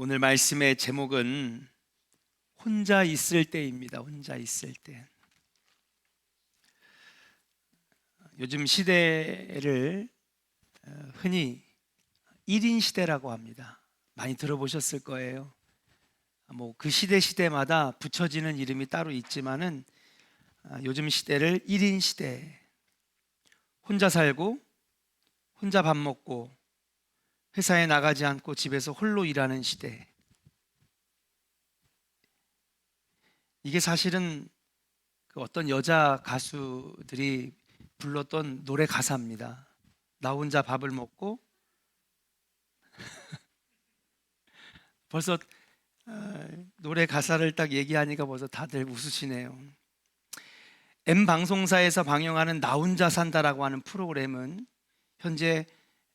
오늘 말씀의 제목은 혼자 있을 때입니다. 혼자 있을 때. 요즘 시대를 흔히 1인 시대라고 합니다. 많이 들어보셨을 거예요. 그 시대마다 붙여지는 이름이 따로 있지만은 요즘 시대를 1인 시대. 혼자 살고 혼자 밥 먹고 회사에 나가지 않고 집에서 홀로 일하는 시대. 이게 사실은 그 어떤 여자 가수들이 불렀던 노래 가사입니다. 나 혼자 밥을 먹고 벌써 노래 가사를 딱 얘기하니까 벌써 다들 웃으시네요. M방송사에서 방영하는 나 혼자 산다라고 하는 프로그램은 현재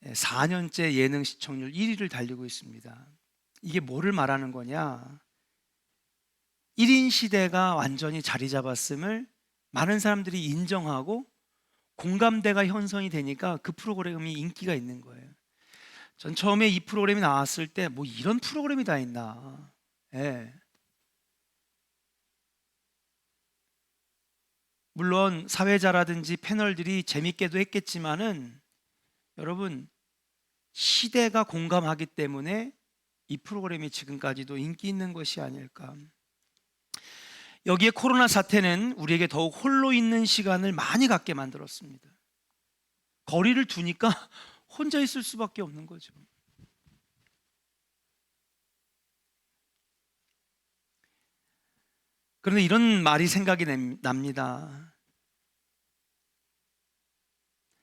4년째 예능 시청률 1위를 달리고 있습니다. 이게 뭐를 말하는 거냐? 1인 시대가 완전히 자리 잡았음을 많은 사람들이 인정하고 공감대가 형성이 되니까 그 프로그램이 인기가 있는 거예요. 전 처음에 이 프로그램이 나왔을 때 뭐 이런 프로그램이 다 있나. 예. 물론 사회자라든지 패널들이 재밌게도 했겠지만은 여러분, 시대가 공감하기 때문에 이 프로그램이 지금까지도 인기 있는 것이 아닐까. 여기에 코로나 사태는 우리에게 더욱 홀로 있는 시간을 많이 갖게 만들었습니다. 거리를 두니까 혼자 있을 수밖에 없는 거죠. 그런데 이런 말이 생각이 납니다.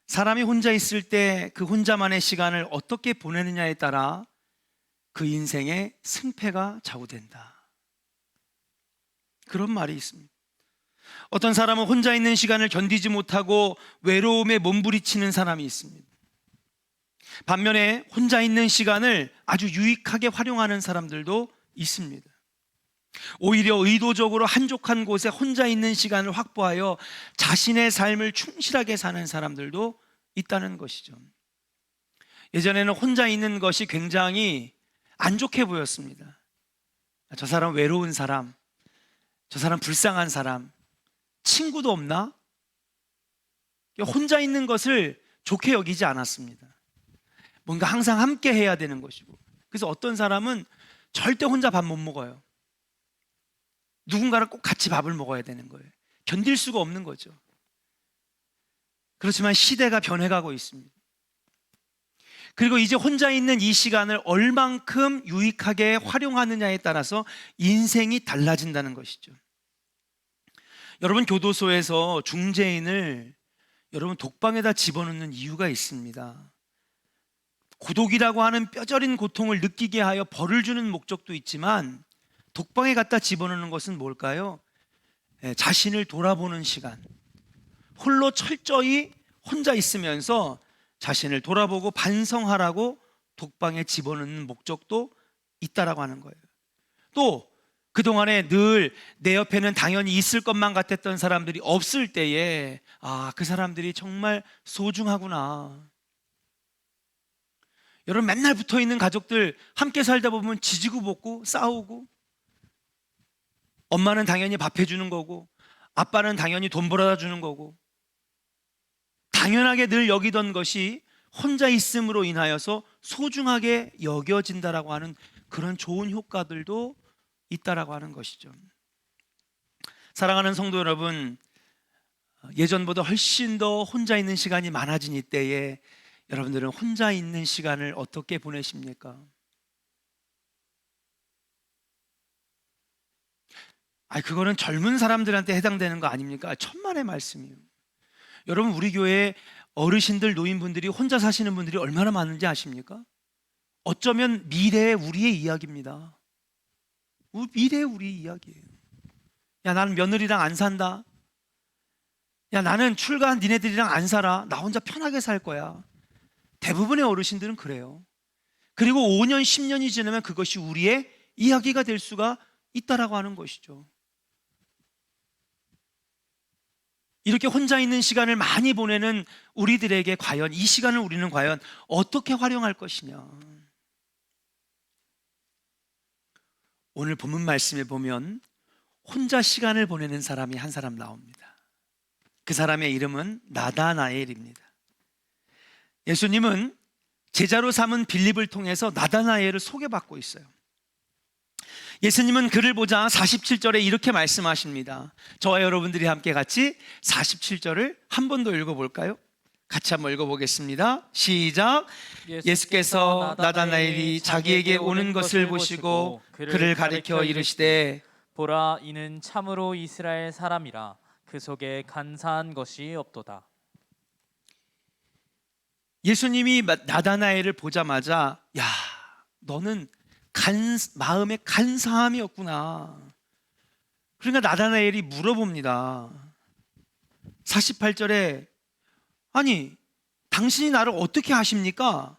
사람이 혼자 있을 때 그 혼자만의 시간을 어떻게 보내느냐에 따라 그 인생의 승패가 좌우된다. 그런 말이 있습니다. 어떤 사람은 혼자 있는 시간을 견디지 못하고 외로움에 몸부리치는 사람이 있습니다. 반면에 혼자 있는 시간을 아주 유익하게 활용하는 사람들도 있습니다. 오히려 의도적으로 한적한 곳에 혼자 있는 시간을 확보하여 자신의 삶을 충실하게 사는 사람들도 있다는 것이죠. 예전에는 혼자 있는 것이 굉장히 안 좋게 보였습니다. 저 사람 외로운 사람, 저 사람 불쌍한 사람, 친구도 없나? 혼자 있는 것을 좋게 여기지 않았습니다. 뭔가 항상 함께 해야 되는 것이고, 그래서 어떤 사람은 절대 혼자 밥 못 먹어요. 누군가랑 꼭 같이 밥을 먹어야 되는 거예요. 견딜 수가 없는 거죠. 그렇지만 시대가 변해가고 있습니다. 그리고 이제 혼자 있는 이 시간을 얼만큼 유익하게 활용하느냐에 따라서 인생이 달라진다는 것이죠. 여러분, 교도소에서 중재인을 여러분 독방에다 집어넣는 이유가 있습니다. 고독이라고 하는 뼈저린 고통을 느끼게 하여 벌을 주는 목적도 있지만 독방에 갖다 집어넣는 것은 뭘까요? 자신을 돌아보는 시간. 홀로 철저히 혼자 있으면서 자신을 돌아보고 반성하라고 독방에 집어넣는 목적도 있다라고 하는 거예요. 또 그동안에 늘 내 옆에는 당연히 있을 것만 같았던 사람들이 없을 때에 그 사람들이 정말 소중하구나. 여러분, 맨날 붙어있는 가족들 함께 살다 보면 지지고 볶고 싸우고, 엄마는 당연히 밥 해주는 거고 아빠는 당연히 돈 벌어다 주는 거고, 당연하게 늘 여기던 것이 혼자 있음으로 인하여서 소중하게 여겨진다라고 하는 그런 좋은 효과들도 있다라고 하는 것이죠. 사랑하는 성도 여러분, 예전보다 훨씬 더 혼자 있는 시간이 많아진 이때에 여러분들은 혼자 있는 시간을 어떻게 보내십니까? 그거는 젊은 사람들한테 해당되는 거 아닙니까? 천만의 말씀이에요. 여러분, 우리 교회에 어르신들, 노인분들이 혼자 사시는 분들이 얼마나 많은지 아십니까? 어쩌면 미래의 우리의 이야기입니다. 미래의 우리 이야기예요. 야, 나는 며느리랑 안 산다. 야, 나는 출가한 니네들이랑 안 살아. 나 혼자 편하게 살 거야. 대부분의 어르신들은 그래요. 그리고 5년, 10년이 지나면 그것이 우리의 이야기가 될 수가 있다라고 하는 것이죠. 이렇게 혼자 있는 시간을 많이 보내는 우리들에게 과연 이 시간을 우리는 과연 어떻게 활용할 것이냐. 오늘 본문 말씀에 보면 혼자 시간을 보내는 사람이 한 사람 나옵니다. 그 사람의 이름은 나다나엘입니다. 예수님은 제자로 삼은 빌립을 통해서 나다나엘을 소개받고 있어요. 예수님은 그를 보자 47절에 이렇게 말씀하십니다. 저와 여러분들이 함께 같이 47절을 한 번 더 읽어볼까요? 같이 한번 읽어보겠습니다. 시작. 예수께서 나다나엘이 자기에게 오는 것을 보시고 그를 가리켜 이르시되 보라, 이는 참으로 이스라엘 사람이라 그 속에 간사한 것이 없도다. 예수님이 나다나엘을 보자마자 야, 너는 마음에 간사함이 없구나. 그러니까 나다나엘이 물어봅니다. 48절에 아니, 당신이 나를 어떻게 아십니까?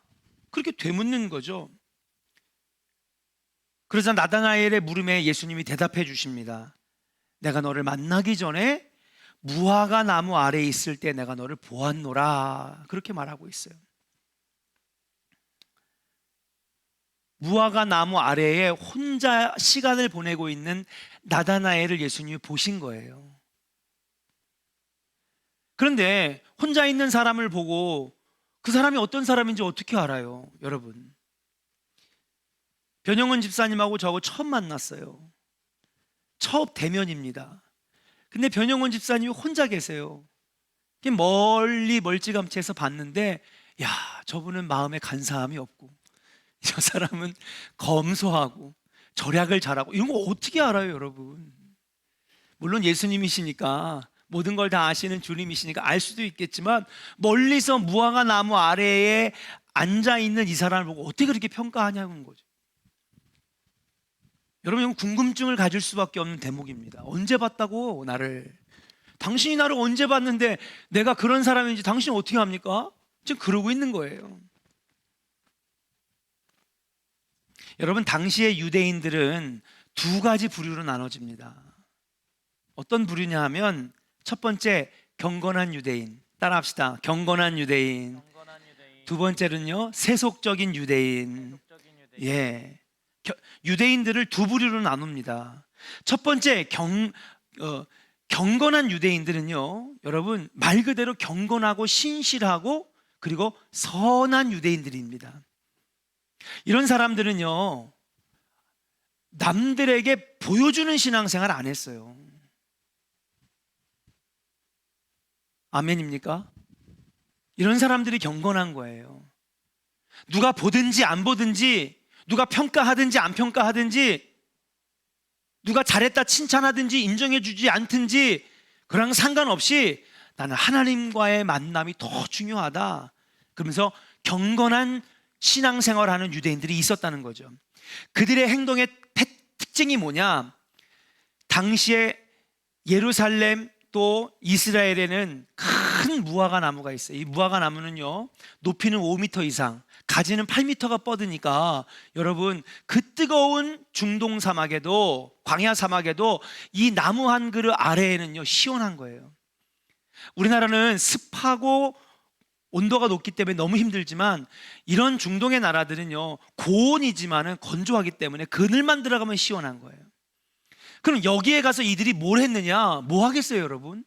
그렇게 되묻는 거죠. 그러자 나다나엘의 물음에 예수님이 대답해 주십니다. 내가 너를 만나기 전에 무화과 나무 아래에 있을 때 내가 너를 보았노라. 그렇게 말하고 있어요. 무화과 나무 아래에 혼자 시간을 보내고 있는 나다나엘을 예수님이 보신 거예요. 그런데 혼자 있는 사람을 보고 그 사람이 어떤 사람인지 어떻게 알아요? 여러분, 변영은 집사님하고 저하고 처음 만났어요. 처음 대면입니다. 근데 변영은 집사님이 혼자 계세요. 멀리 멀찌감치해서 봤는데 야, 저분은 마음에 간사함이 없고 저 사람은 검소하고 절약을 잘하고, 이런 거 어떻게 알아요, 여러분? 물론 예수님이시니까 모든 걸 다 아시는 주님이시니까 알 수도 있겠지만 멀리서 무화과 나무 아래에 앉아있는 이 사람을 보고 어떻게 그렇게 평가하냐는 거죠. 여러분, 이건 궁금증을 가질 수밖에 없는 대목입니다. 언제 봤다고 나를? 당신이 나를 언제 봤는데 내가 그런 사람인지 당신이 어떻게 합니까? 지금 그러고 있는 거예요. 여러분, 당시의 유대인들은 두 가지 부류로 나눠집니다. 어떤 부류냐 하면 첫 번째, 경건한 유대인. 따라합시다. 경건한 유대인. 두 번째는요, 세속적인 유대인. 예, 유대인들을 두 부류로 나눕니다. 첫 번째, 경건한 유대인들은요, 여러분, 말 그대로 경건하고 신실하고 그리고 선한 유대인들입니다. 이런 사람들은요, 남들에게 보여주는 신앙생활 안 했어요. 아멘입니까? 이런 사람들이 경건한 거예요. 누가 보든지 안 보든지, 누가 평가하든지 안 평가하든지, 누가 잘했다 칭찬하든지 인정해 주지 않든지 그랑 상관없이 나는 하나님과의 만남이 더 중요하다, 그러면서 경건한 신앙생활하는 유대인들이 있었다는 거죠. 그들의 행동의 특징이 뭐냐? 당시에 예루살렘 또 이스라엘에는 큰 무화과 나무가 있어요. 이 무화과 나무는요, 높이는 5m 이상, 가지는 8m가 뻗으니까 여러분, 그 뜨거운 중동 사막에도, 광야 사막에도 이 나무 한 그루 아래에는요 시원한 거예요. 우리나라는 습하고 온도가 높기 때문에 너무 힘들지만 이런 중동의 나라들은요 고온이지만은 건조하기 때문에 그늘만 들어가면 시원한 거예요. 그럼 여기에 가서 이들이 뭘 했느냐? 뭐 하겠어요, 여러분?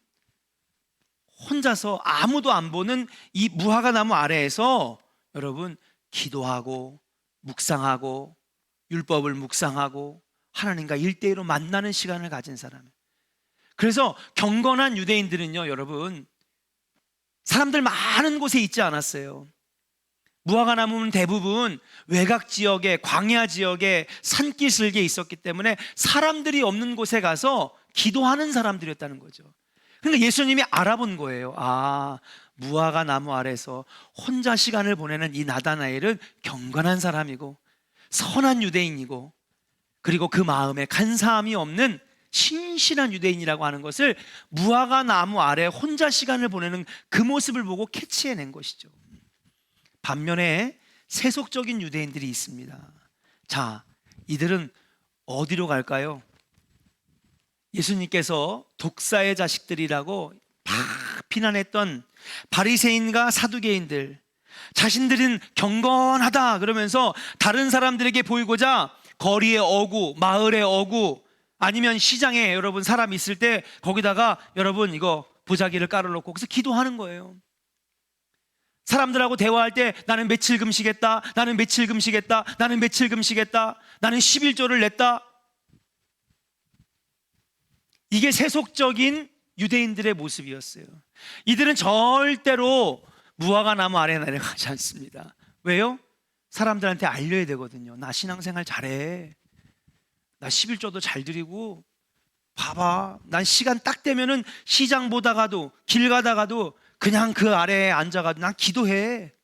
혼자서 아무도 안 보는 이 무화과 나무 아래에서 여러분, 기도하고 묵상하고 율법을 묵상하고 하나님과 1대1로 만나는 시간을 가진 사람이에요. 그래서 경건한 유대인들은요, 여러분, 사람들 많은 곳에 있지 않았어요. 무화과 나무는 대부분 외곽 지역에, 광야 지역에, 산기슭에 있었기 때문에 사람들이 없는 곳에 가서 기도하는 사람들이었다는 거죠. 그러니까 예수님이 알아본 거예요. 아, 무화과 나무 아래서 혼자 시간을 보내는 이 나다나엘은 경건한 사람이고 선한 유대인이고 그리고 그 마음에 간사함이 없는 신실한 유대인이라고 하는 것을 무화과 나무 아래 혼자 시간을 보내는 그 모습을 보고 캐치해낸 것이죠. 반면에 세속적인 유대인들이 있습니다. 자, 이들은 어디로 갈까요? 예수님께서 독사의 자식들이라고 막 비난했던 바리새인과 사두개인들, 자신들은 경건하다 그러면서 다른 사람들에게 보이고자 거리의 어구, 마을의 어구, 아니면 시장에 여러분 사람 있을 때 거기다가 여러분 이거 보자기를 깔아놓고 거기서 기도하는 거예요. 사람들하고 대화할 때 나는 며칠 금식했다, 나는 며칠 금식했다, 나는 며칠 금식했다, 나는 11조를 냈다. 이게 세속적인 유대인들의 모습이었어요. 이들은 절대로 무화과 나무 아래 내려가지 않습니다. 왜요? 사람들한테 알려야 되거든요. 나 신앙생활 잘해, 나 11조도 잘 드리고, 봐봐, 난 시간 딱 되면은 시장 보다가도 길 가다가도 그냥 그 아래에 앉아가지고 난 기도해.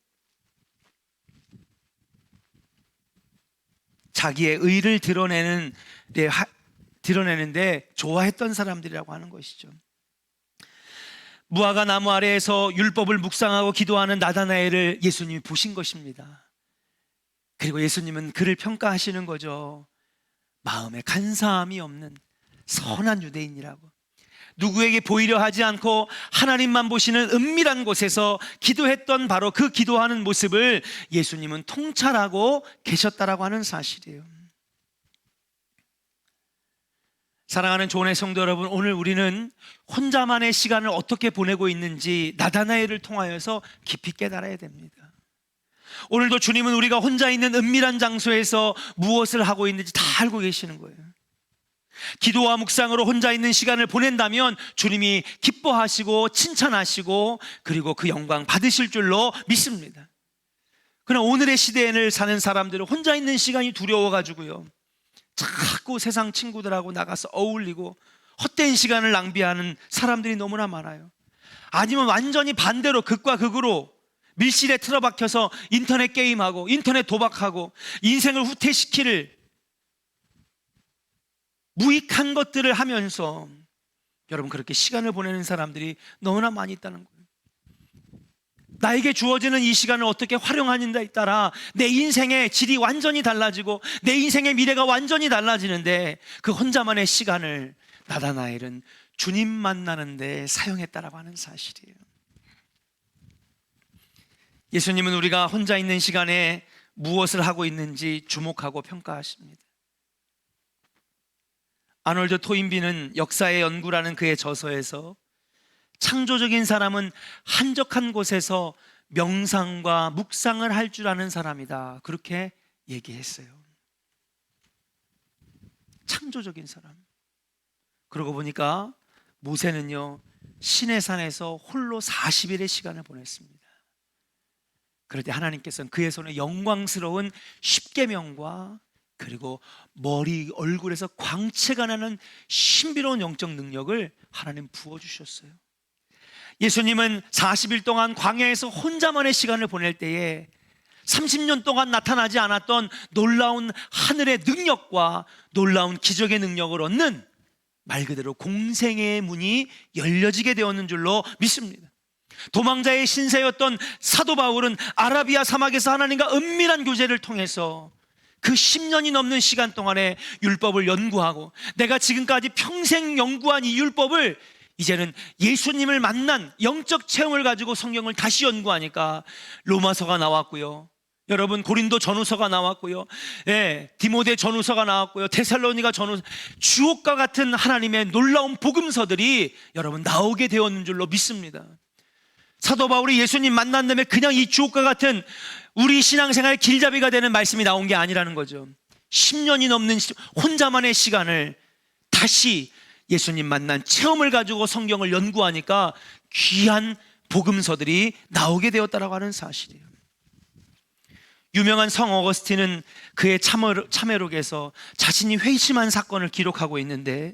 자기의 의를 드러내는데 좋아했던 사람들이라고 하는 것이죠. 무화과 나무 아래에서 율법을 묵상하고 기도하는 나다나엘을 예수님이 보신 것입니다. 그리고 예수님은 그를 평가하시는 거죠. 마음에 간사함이 없는 선한 유대인이라고. 누구에게 보이려 하지 않고 하나님만 보시는 은밀한 곳에서 기도했던 바로 그 기도하는 모습을 예수님은 통찰하고 계셨다라고 하는 사실이에요. 사랑하는 조은의 성도 여러분, 오늘 우리는 혼자만의 시간을 어떻게 보내고 있는지 나다나엘을 통하여서 깊이 깨달아야 됩니다. 오늘도 주님은 우리가 혼자 있는 은밀한 장소에서 무엇을 하고 있는지 다 알고 계시는 거예요. 기도와 묵상으로 혼자 있는 시간을 보낸다면 주님이 기뻐하시고 칭찬하시고 그리고 그 영광 받으실 줄로 믿습니다. 그러나 오늘의 시대를 사는 사람들은 혼자 있는 시간이 두려워가지고요, 자꾸 세상 친구들하고 나가서 어울리고 헛된 시간을 낭비하는 사람들이 너무나 많아요. 아니면 완전히 반대로 극과 극으로 밀실에 틀어박혀서 인터넷 게임하고 인터넷 도박하고 인생을 후퇴시킬 무익한 것들을 하면서 여러분 그렇게 시간을 보내는 사람들이 너무나 많이 있다는 거예요. 나에게 주어지는 이 시간을 어떻게 활용하는가에 따라 내 인생의 질이 완전히 달라지고 내 인생의 미래가 완전히 달라지는데 그 혼자만의 시간을 나다나엘은 주님 만나는 데 사용했다라고 하는 사실이에요. 예수님은 우리가 혼자 있는 시간에 무엇을 하고 있는지 주목하고 평가하십니다. 아놀드 토인비는 역사의 연구라는 그의 저서에서 창조적인 사람은 한적한 곳에서 명상과 묵상을 할 줄 아는 사람이다, 그렇게 얘기했어요. 창조적인 사람. 그러고 보니까 모세는요, 시내산에서 홀로 40일의 시간을 보냈습니다. 그럴 때 하나님께서는 그의 손에 영광스러운 십계명과 그리고 머리 얼굴에서 광채가 나는 신비로운 영적 능력을 하나님 부어주셨어요. 예수님은 40일 동안 광야에서 혼자만의 시간을 보낼 때에 30년 동안 나타나지 않았던 놀라운 하늘의 능력과 놀라운 기적의 능력을 얻는 말 그대로 공생의 문이 열려지게 되었는 줄로 믿습니다. 도망자의 신세였던 사도 바울은 아라비아 사막에서 하나님과 은밀한 교제를 통해서 그 10년이 넘는 시간 동안에 율법을 연구하고 내가 지금까지 평생 연구한 이 율법을 이제는 예수님을 만난 영적 체험을 가지고 성경을 다시 연구하니까 로마서가 나왔고요, 여러분 고린도 전후서가 나왔고요, 디모데 전후서가 나왔고요, 데살로니가 전후서, 주옥과 같은 하나님의 놀라운 복음서들이 여러분 나오게 되었는 줄로 믿습니다. 사도 바울이 예수님 만난 다음에 그냥 이 주옥과 같은 우리 신앙생활의 길잡이가 되는 말씀이 나온 게 아니라는 거죠. 10년이 넘는 혼자만의 시간을 다시 예수님 만난 체험을 가지고 성경을 연구하니까 귀한 복음서들이 나오게 되었다라고 하는 사실이에요. 유명한 성 어거스틴은 그의 참회록에서 자신이 회심한 사건을 기록하고 있는데,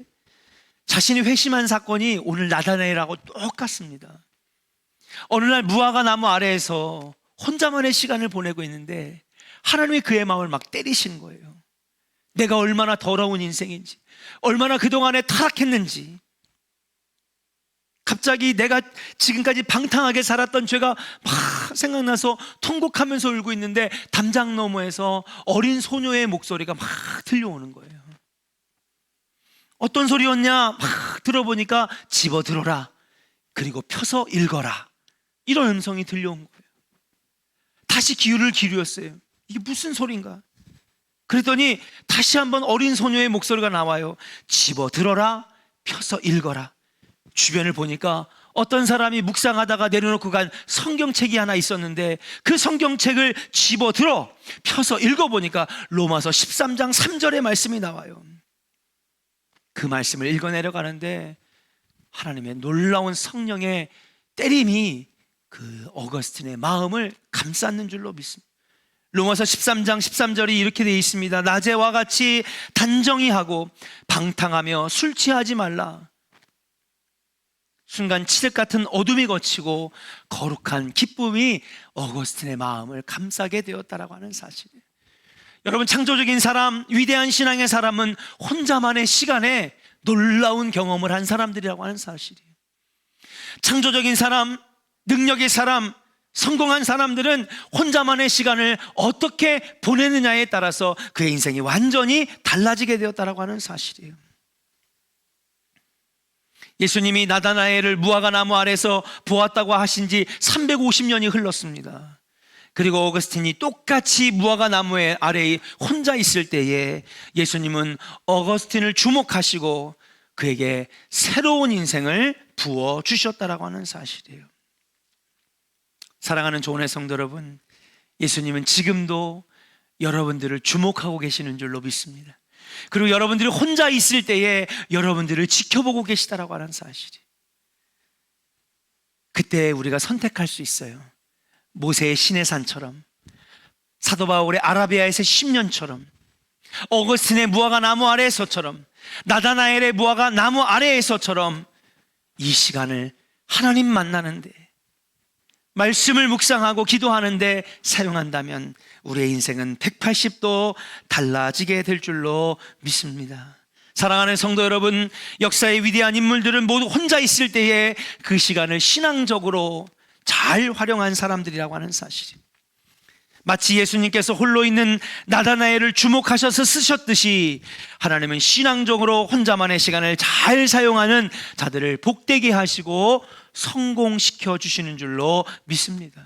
자신이 회심한 사건이 오늘 나다나엘하고 똑같습니다. 어느 날 무화과 나무 아래에서 혼자만의 시간을 보내고 있는데 하나님이 그의 마음을 막 때리시는 거예요. 내가 얼마나 더러운 인생인지, 얼마나 그동안에 타락했는지, 갑자기 내가 지금까지 방탕하게 살았던 죄가 막 생각나서 통곡하면서 울고 있는데 담장 너머에서 어린 소녀의 목소리가 막 들려오는 거예요. 어떤 소리였냐? 막 들어보니까 집어들어라, 그리고 펴서 읽어라, 이런 음성이 들려온 거예요. 다시 귀를 기울였어요. 이게 무슨 소린가? 그랬더니 다시 한번 어린 소녀의 목소리가 나와요. 집어들어라, 펴서 읽어라. 주변을 보니까 어떤 사람이 묵상하다가 내려놓고 간 성경책이 하나 있었는데 그 성경책을 집어들어 펴서 읽어보니까 로마서 13장 3절의 말씀이 나와요. 그 말씀을 읽어내려가는데 하나님의 놀라운 성령의 때림이 그 어거스틴의 마음을 감쌌는 줄로 믿습니다. 로마서 13장 13절이 이렇게 되어 있습니다. 낮에와 같이 단정히 하고 방탕하며 술 취하지 말라. 순간 칠흑 같은 어둠이 거치고 거룩한 기쁨이 어거스틴의 마음을 감싸게 되었다라고 하는 사실이에요. 여러분, 창조적인 사람, 위대한 신앙의 사람은 혼자만의 시간에 놀라운 경험을 한 사람들이라고 하는 사실이에요. 창조적인 사람, 능력의 사람, 성공한 사람들은 혼자만의 시간을 어떻게 보내느냐에 따라서 그의 인생이 완전히 달라지게 되었다라고 하는 사실이에요. 예수님이 나다나엘을 무화과 나무 아래서 보았다고 하신 지 350년이 흘렀습니다. 그리고 어거스틴이 똑같이 무화과 나무 아래에 혼자 있을 때에 예수님은 어거스틴을 주목하시고 그에게 새로운 인생을 부어주셨다라고 하는 사실이에요. 사랑하는 조은의 성도 여러분, 예수님은 지금도 여러분들을 주목하고 계시는 줄로 믿습니다. 그리고 여러분들이 혼자 있을 때에 여러분들을 지켜보고 계시다라고 하는 사실이, 그때 우리가 선택할 수 있어요. 모세의 시내산처럼, 사도 바울의 아라비아에서 10년처럼, 어거스틴의 무화과 나무 아래에서처럼, 나다나엘의 무화과 나무 아래에서처럼 이 시간을 하나님 만나는데, 말씀을 묵상하고 기도하는데 사용한다면 우리의 인생은 180도 달라지게 될 줄로 믿습니다. 사랑하는 성도 여러분, 역사의 위대한 인물들은 모두 혼자 있을 때에 그 시간을 신앙적으로 잘 활용한 사람들이라고 하는 사실입니다. 마치 예수님께서 홀로 있는 나다나엘을 주목하셔서 쓰셨듯이 하나님은 신앙적으로 혼자만의 시간을 잘 사용하는 자들을 복되게 하시고 성공시켜 주시는 줄로 믿습니다.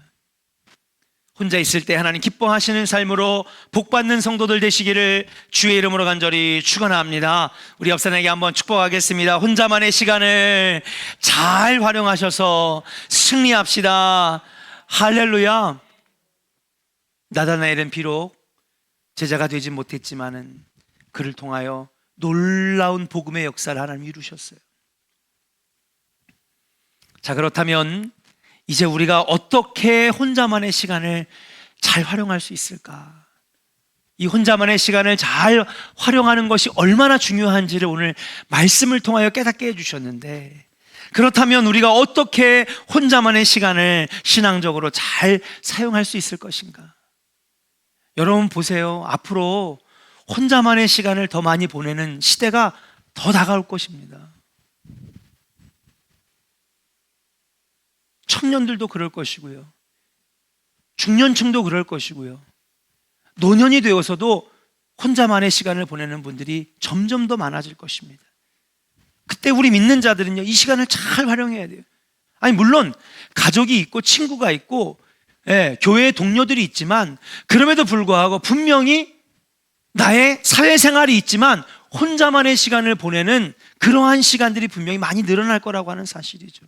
혼자 있을 때 하나님 기뻐하시는 삶으로 복받는 성도들 되시기를 주의 이름으로 간절히 축원합니다. 우리 옆사람에게 한번 축복하겠습니다. 혼자만의 시간을 잘 활용하셔서 승리합시다. 할렐루야. 나다나엘은 비록 제자가 되지 못했지만은 그를 통하여 놀라운 복음의 역사를 하나님 이루셨어요. 자, 그렇다면 이제 우리가 어떻게 혼자만의 시간을 잘 활용할 수 있을까? 이 혼자만의 시간을 잘 활용하는 것이 얼마나 중요한지를 오늘 말씀을 통하여 깨닫게 해주셨는데, 그렇다면 우리가 어떻게 혼자만의 시간을 신앙적으로 잘 사용할 수 있을 것인가? 여러분 보세요. 앞으로 혼자만의 시간을 더 많이 보내는 시대가 더 다가올 것입니다. 청년들도 그럴 것이고요, 중년층도 그럴 것이고요, 노년이 되어서도 혼자만의 시간을 보내는 분들이 점점 더 많아질 것입니다. 그때 우리 믿는 자들은요, 이 시간을 잘 활용해야 돼요. 아니, 물론 가족이 있고 친구가 있고 교회의 동료들이 있지만, 그럼에도 불구하고 분명히 나의 사회생활이 있지만 혼자만의 시간을 보내는 그러한 시간들이 분명히 많이 늘어날 거라고 하는 사실이죠.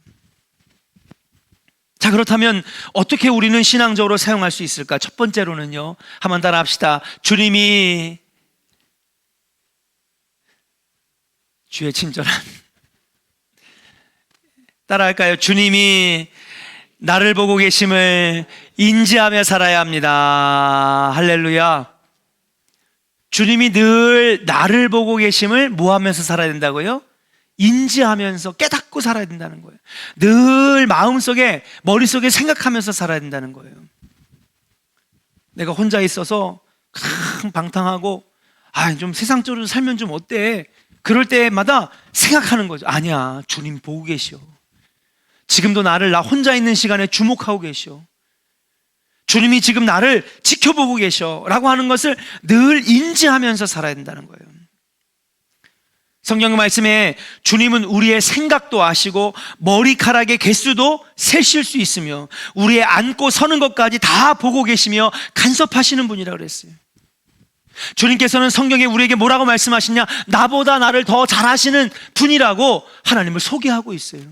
자, 그렇다면 어떻게 우리는 신앙적으로 사용할 수 있을까? 첫 번째로는요, 한번 따라 합시다. 주님이, 주의 친절한, 따라할까요? 주님이 나를 보고 계심을 인지하며 살아야 합니다. 할렐루야. 주님이 늘 나를 보고 계심을 뭐 하면서 살아야 된다고요? 인지하면서 깨닫고 살아야 된다는 거예요. 늘 마음속에, 머릿속에 생각하면서 살아야 된다는 거예요. 내가 혼자 있어서 방탕하고 좀 세상적으로 살면 좀 어때? 그럴 때마다 생각하는 거죠. 아니야, 주님 보고 계시오. 지금도 나 혼자 있는 시간에 주목하고 계시오. 주님이 지금 나를 지켜보고 계셔 라고 하는 것을 늘 인지하면서 살아야 된다는 거예요. 성경 말씀에 주님은 우리의 생각도 아시고 머리카락의 개수도 세실 수 있으며 우리의 앉고 서는 것까지 다 보고 계시며 간섭하시는 분이라고 그랬어요. 주님께서는 성경에 우리에게 뭐라고 말씀하시냐? 나보다 나를 더 잘하시는 분이라고 하나님을 소개하고 있어요.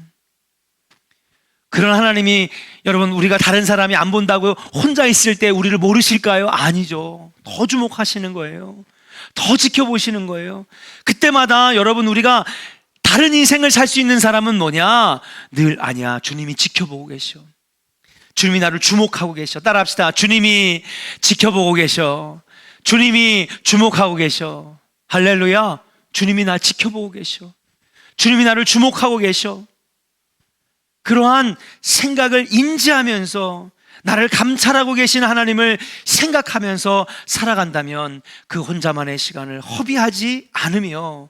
그런 하나님이 여러분, 우리가 다른 사람이 안 본다고 혼자 있을 때 우리를 모르실까요? 아니죠. 더 주목하시는 거예요. 더 지켜보시는 거예요. 그때마다 여러분, 우리가 다른 인생을 살 수 있는 사람은 뭐냐? 늘 아니야, 주님이 지켜보고 계셔. 주님이 나를 주목하고 계셔. 따라합시다. 주님이 지켜보고 계셔. 주님이 주목하고 계셔. 할렐루야. 주님이 날 지켜보고 계셔. 주님이 나를 주목하고 계셔. 그러한 생각을 인지하면서 나를 감찰하고 계신 하나님을 생각하면서 살아간다면 그 혼자만의 시간을 허비하지 않으며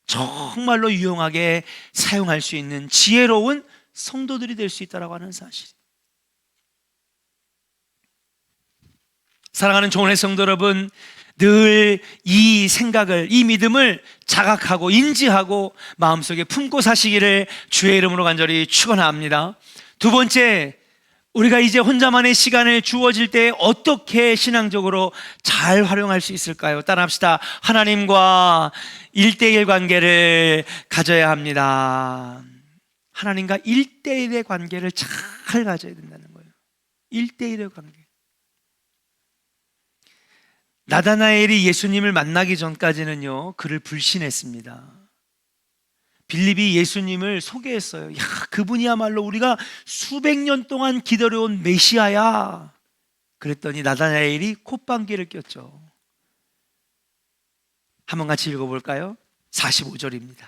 정말로 유용하게 사용할 수 있는 지혜로운 성도들이 될 수 있다고 하는 사실. 사랑하는 종원의 성도 여러분, 늘 이 생각을, 이 믿음을 자각하고 인지하고 마음속에 품고 사시기를 주의 이름으로 간절히 축원합니다. 두 번째, 우리가 이제 혼자만의 시간을 주어질 때 어떻게 신앙적으로 잘 활용할 수 있을까요? 따라합시다. 하나님과 1대1 관계를 가져야 합니다. 하나님과 1대1의 관계를 잘 가져야 된다는 거예요. 1대1의 관계. 나다나엘이 예수님을 만나기 전까지는요, 그를 불신했습니다. 빌립이 예수님을 소개했어요. 야, 그분이야말로 우리가 수백 년 동안 기다려온 메시아야. 그랬더니 나다나엘이 콧방귀를 꼈죠. 한번 같이 읽어볼까요? 45절입니다.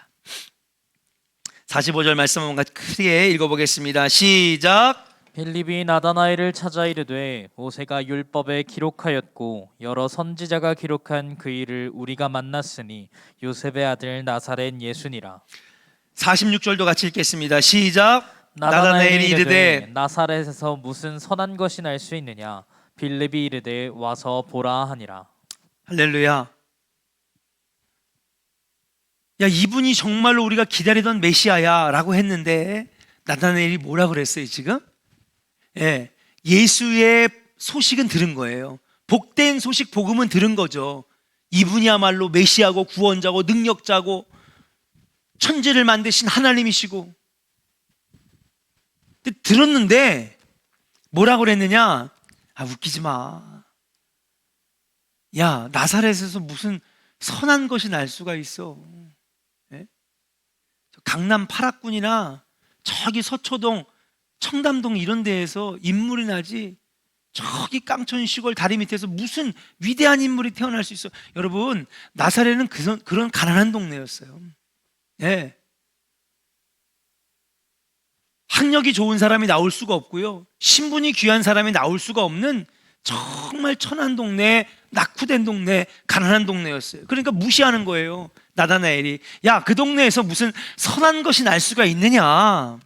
45절 말씀 한번 같이 크게 읽어보겠습니다. 시작. 빌립이 나다나엘을 찾아 이르되 모세가 율법에 기록하였고 여러 선지자가 기록한 그 일을 우리가 만났으니 요셉의 아들 나사렛 예수니라. 46절도 같이 읽겠습니다. 시작. 나다나엘이 이르되 나사렛에서 무슨 선한 것이 날 수 있느냐? 빌립이 이르되 와서 보라 하니라. 할렐루야. 야, 이분이 정말로 우리가 기다리던 메시아야 라고 했는데 나다나엘이 뭐라 그랬어요 지금? 예, 예수의 소식은 들은 거예요. 복된 소식, 복음은 들은 거죠. 이분이야말로 메시아고 구원자고 능력자고 천지를 만드신 하나님이시고. 근데 들었는데 뭐라고 그랬느냐? 아, 웃기지 마. 야, 나사렛에서 무슨 선한 것이 날 수가 있어. 예? 강남 파락군이나 저기 서초동 청담동 이런 데에서 인물이 나지, 저기 깡촌 시골 다리 밑에서 무슨 위대한 인물이 태어날 수 있어. 여러분, 나사렛은 그런 가난한 동네였어요. 예. 학력이 좋은 사람이 나올 수가 없고요, 신분이 귀한 사람이 나올 수가 없는 정말 천한 동네, 낙후된 동네, 가난한 동네였어요. 그러니까 무시하는 거예요, 나다나엘이. 야, 그 동네에서 무슨 선한 것이 날 수가 있느냐.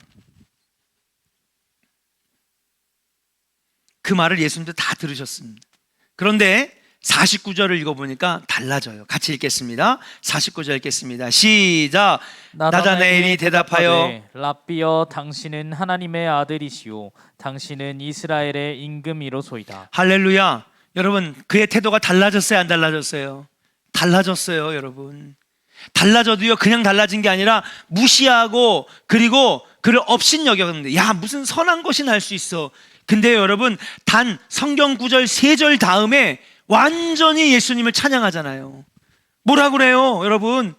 그 말을 예수님도 다 들으셨습니다. 그런데 49절을 읽어보니까 달라져요. 같이 읽겠습니다. 49절 읽겠습니다. 시작. 나다나엘이 대답하여 랍비여, 당신은 하나님의 아들이시오 당신은 이스라엘의 임금이로소이다. 할렐루야. 여러분, 그의 태도가 달라졌어요, 안 달라졌어요? 달라졌어요, 여러분. 달라져도요, 그냥 달라진 게 아니라 무시하고, 그리고 그를 업신여겼는데, 야, 무슨 선한 것이 날 수 있어. 근데 여러분, 단 성경 구절 3절 다음에 완전히 예수님을 찬양하잖아요. 뭐라 그래요, 여러분?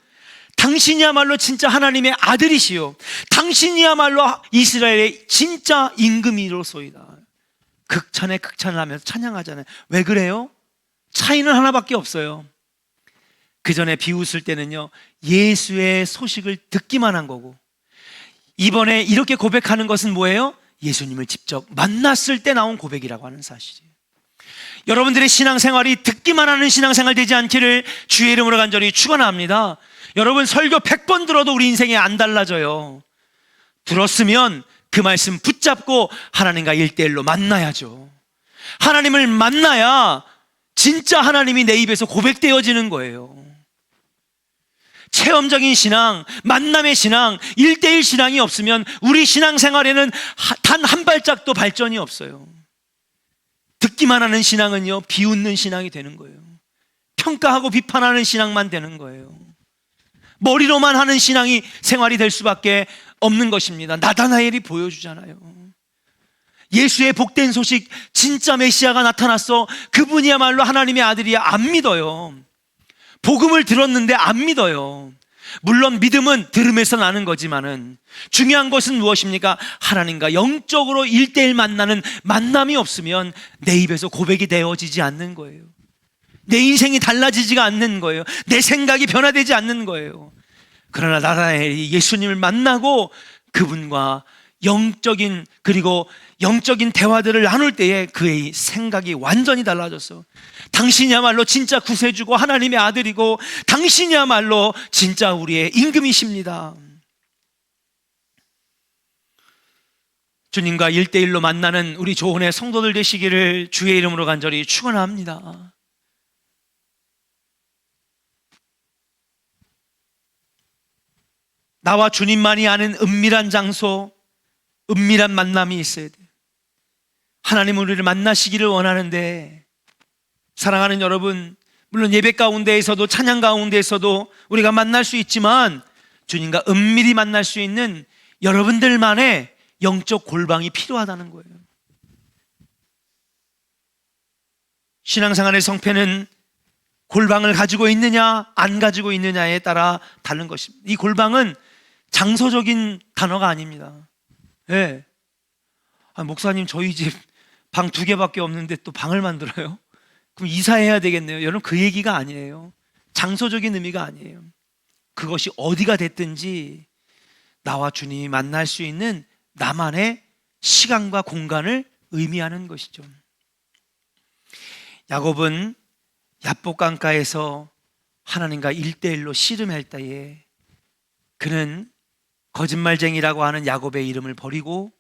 당신이야말로 진짜 하나님의 아들이시요 당신이야말로 이스라엘의 진짜 임금이로소이다. 극찬에 극찬을 하면서 찬양하잖아요. 왜 그래요? 차이는 하나밖에 없어요. 그 전에 비웃을 때는요, 예수의 소식을 듣기만 한 거고, 이번에 이렇게 고백하는 것은 뭐예요? 예수님을 직접 만났을 때 나온 고백이라고 하는 사실이에요. 여러분들의 신앙생활이 듣기만 하는 신앙생활 되지 않기를 주의 이름으로 간절히 축원합니다. 여러분, 설교 100번 들어도 우리 인생이 안 달라져요. 들었으면 그 말씀 붙잡고 하나님과 1대1로 만나야죠. 하나님을 만나야 진짜 하나님이 내 입에서 고백되어지는 거예요. 체험적인 신앙, 만남의 신앙, 1대1 신앙이 없으면 우리 신앙생활에는 단 한 발짝도 발전이 없어요. 듣기만 하는 신앙은요, 비웃는 신앙이 되는 거예요. 평가하고 비판하는 신앙만 되는 거예요. 머리로만 하는 신앙이 생활이 될 수밖에 없는 것입니다. 나다나엘이 보여주잖아요. 예수의 복된 소식, 진짜 메시아가 나타났어. 그분이야말로 하나님의 아들이야. 안 믿어요. 복음을 들었는데 안 믿어요. 물론 믿음은 들음에서 나는 거지만은 중요한 것은 무엇입니까? 하나님과 영적으로 1대1 만나는 만남이 없으면 내 입에서 고백이 되어지지 않는 거예요. 내 인생이 달라지지가 않는 거예요. 내 생각이 변화되지 않는 거예요. 그러나 나다나엘이 예수님을 만나고 그분과 영적인 대화들을 나눌 때에 그의 생각이 완전히 달라졌어. 당신이야말로 진짜 구세주고 하나님의 아들이고 당신이야말로 진짜 우리의 임금이십니다. 주님과 1대1로 만나는 우리 조은의 성도들 되시기를 주의 이름으로 간절히 축원합니다. 나와 주님만이 아는 은밀한 장소, 은밀한 만남이 있어야 돼요. 하나님 우리를 만나시기를 원하는데, 사랑하는 여러분, 물론 예배 가운데에서도 찬양 가운데에서도 우리가 만날 수 있지만 주님과 은밀히 만날 수 있는 여러분들만의 영적 골방이 필요하다는 거예요. 신앙생활의 성패는 골방을 가지고 있느냐 안 가지고 있느냐에 따라 다른 것입니다. 이 골방은 장소적인 단어가 아닙니다. 네. 목사님 저희 집 방 2개밖에 없는데 또 방을 만들어요? 그럼 이사해야 되겠네요. 여러분 그 얘기가 아니에요. 장소적인 의미가 아니에요. 그것이 어디가 됐든지 나와 주님이 만날 수 있는 나만의 시간과 공간을 의미하는 것이죠. 야곱은 야복 강가에서 하나님과 1대1로 씨름할 때에 그는 거짓말쟁이라고 하는 야곱의 이름을 버리고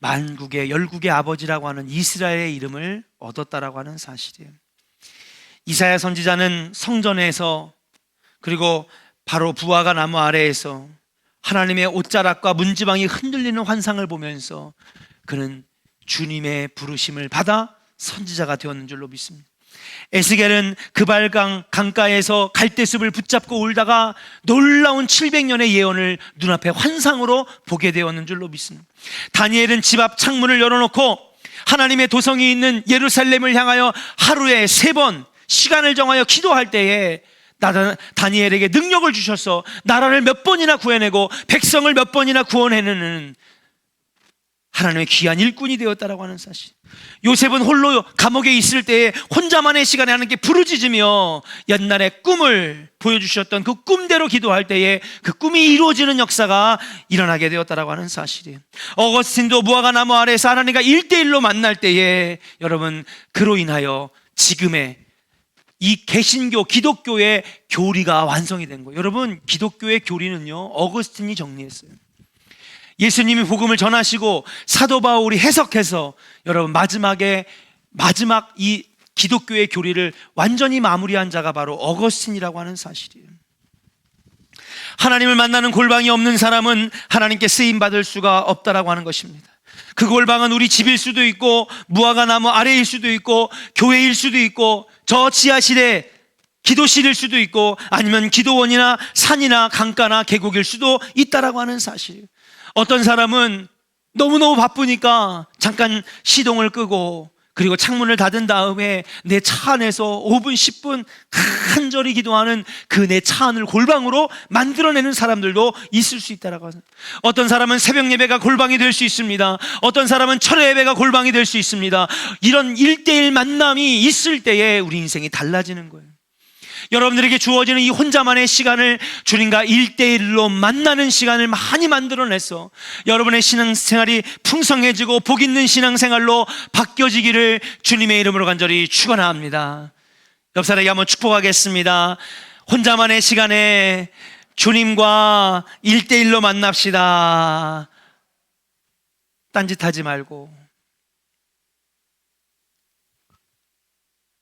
열국의 아버지라고 하는 이스라엘의 이름을 얻었다라고 하는 사실이에요. 이사야 선지자는 성전에서 그리고 바로 부화가 나무 아래에서 하나님의 옷자락과 문지방이 흔들리는 환상을 보면서 그는 주님의 부르심을 받아 선지자가 되었는 줄로 믿습니다. 에스겔은 그발강 강가에서 갈대숲을 붙잡고 울다가 놀라운 700년의 예언을 눈앞에 환상으로 보게 되었는 줄로 믿습니다. 다니엘은 집 앞 창문을 열어놓고 하나님의 도성이 있는 예루살렘을 향하여 하루에 3번 시간을 정하여 기도할 때에 다니엘에게 능력을 주셔서 나라를 몇 번이나 구해내고 백성을 몇 번이나 구원해내는 하나님의 귀한 일꾼이 되었다라고 하는 사실. 요셉은 홀로 감옥에 있을 때에 혼자만의 시간에 하나님께 부르짖으며 옛날에 꿈을 보여주셨던 그 꿈대로 기도할 때에 그 꿈이 이루어지는 역사가 일어나게 되었다라고 하는 사실이에요. 어거스틴도 무화과 나무 아래에서 하나님과 1대1로 만날 때에 여러분 그로 인하여 지금의 이 개신교 기독교의 교리가 완성이 된 거예요. 여러분 기독교의 교리는요 어거스틴이 정리했어요. 예수님이 복음을 전하시고 사도 바울이 해석해서 여러분 마지막 이 기독교의 교리를 완전히 마무리한 자가 바로 어거스틴이라고 하는 사실이에요. 하나님을 만나는 골방이 없는 사람은 하나님께 쓰임받을 수가 없다라고 하는 것입니다. 그 골방은 우리 집일 수도 있고 무화과 나무 아래일 수도 있고 교회일 수도 있고 저 지하실에 기도실일 수도 있고 아니면 기도원이나 산이나 강가나 계곡일 수도 있다라고 하는 사실이에요. 어떤 사람은 너무너무 바쁘니까 잠깐 시동을 끄고 그리고 창문을 닫은 다음에 내 차 안에서 5분 10분 간절히 기도하는 그 내 차 안을 골방으로 만들어내는 사람들도 있을 수 있다라고 하죠. 어떤 사람은 새벽 예배가 골방이 될 수 있습니다. 어떤 사람은 철회 예배가 골방이 될 수 있습니다. 이런 1대1 만남이 있을 때에 우리 인생이 달라지는 거예요. 여러분들에게 주어지는 이 혼자만의 시간을 주님과 1대1로 만나는 시간을 많이 만들어내서 여러분의 신앙생활이 풍성해지고 복 있는 신앙생활로 바뀌어지기를 주님의 이름으로 간절히 축원합니다. 옆 사람에게 한번 축복하겠습니다. 혼자만의 시간에 주님과 1대1로 만납시다. 딴짓하지 말고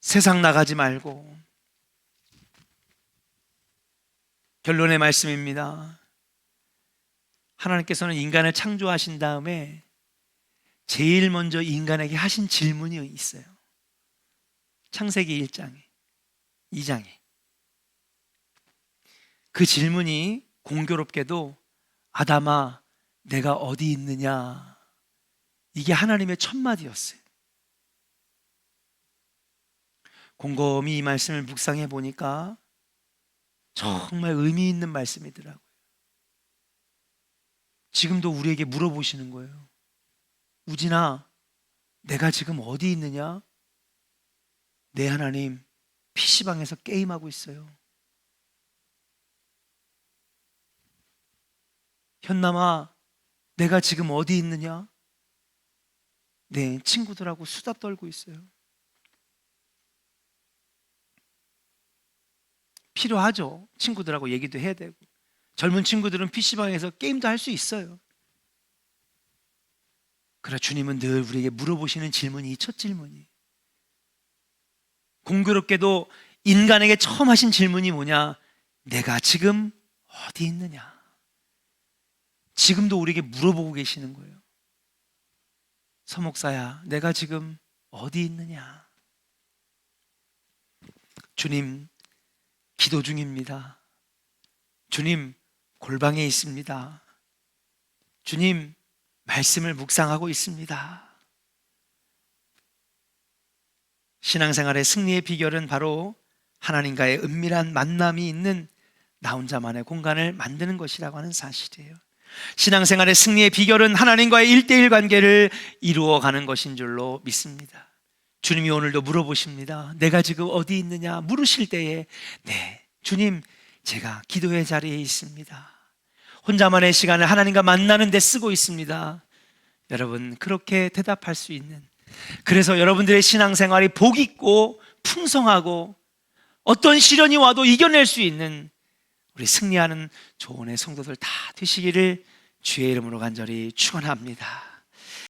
세상 나가지 말고 결론의 말씀입니다. 하나님께서는 인간을 창조하신 다음에 제일 먼저 인간에게 하신 질문이 있어요. 창세기 1장에 2장에 그 질문이 공교롭게도 아담아 내가 어디 있느냐, 이게 하나님의 첫 마디였어요. 곰곰이 이 말씀을 묵상해 보니까 정말 의미 있는 말씀이더라고요. 지금도 우리에게 물어보시는 거예요. 우진아, 내가 지금 어디 있느냐? 네, 하나님, PC방에서 게임하고 있어요. 현남아, 내가 지금 어디 있느냐? 네, 친구들하고 수다 떨고 있어요. 필요하죠. 친구들하고 얘기도 해야 되고. 젊은 친구들은 PC방에서 게임도 할 수 있어요. 그러나 주님은 늘 우리에게 물어보시는 질문이 이 첫 질문이에요. 공교롭게도 인간에게 처음 하신 질문이 뭐냐? 내가 지금 어디 있느냐? 지금도 우리에게 물어보고 계시는 거예요. 서목사야, 내가 지금 어디 있느냐? 주님, 기도 중입니다. 주님, 골방에 있습니다. 주님, 말씀을 묵상하고 있습니다. 신앙생활의 승리의 비결은 바로 하나님과의 은밀한 만남이 있는 나 혼자만의 공간을 만드는 것이라고 하는 사실이에요. 신앙생활의 승리의 비결은 하나님과의 1:1 관계를 이루어가는 것인 줄로 믿습니다. 주님이 오늘도 물어보십니다. 내가 지금 어디 있느냐 물으실 때에 네, 주님, 제가 기도의 자리에 있습니다. 혼자만의 시간을 하나님과 만나는 데 쓰고 있습니다. 여러분, 그렇게 대답할 수 있는, 그래서 여러분들의 신앙생활이 복 있고 풍성하고 어떤 시련이 와도 이겨낼 수 있는 우리 승리하는 조언의 성도들 다 되시기를 주의 이름으로 간절히 축원합니다.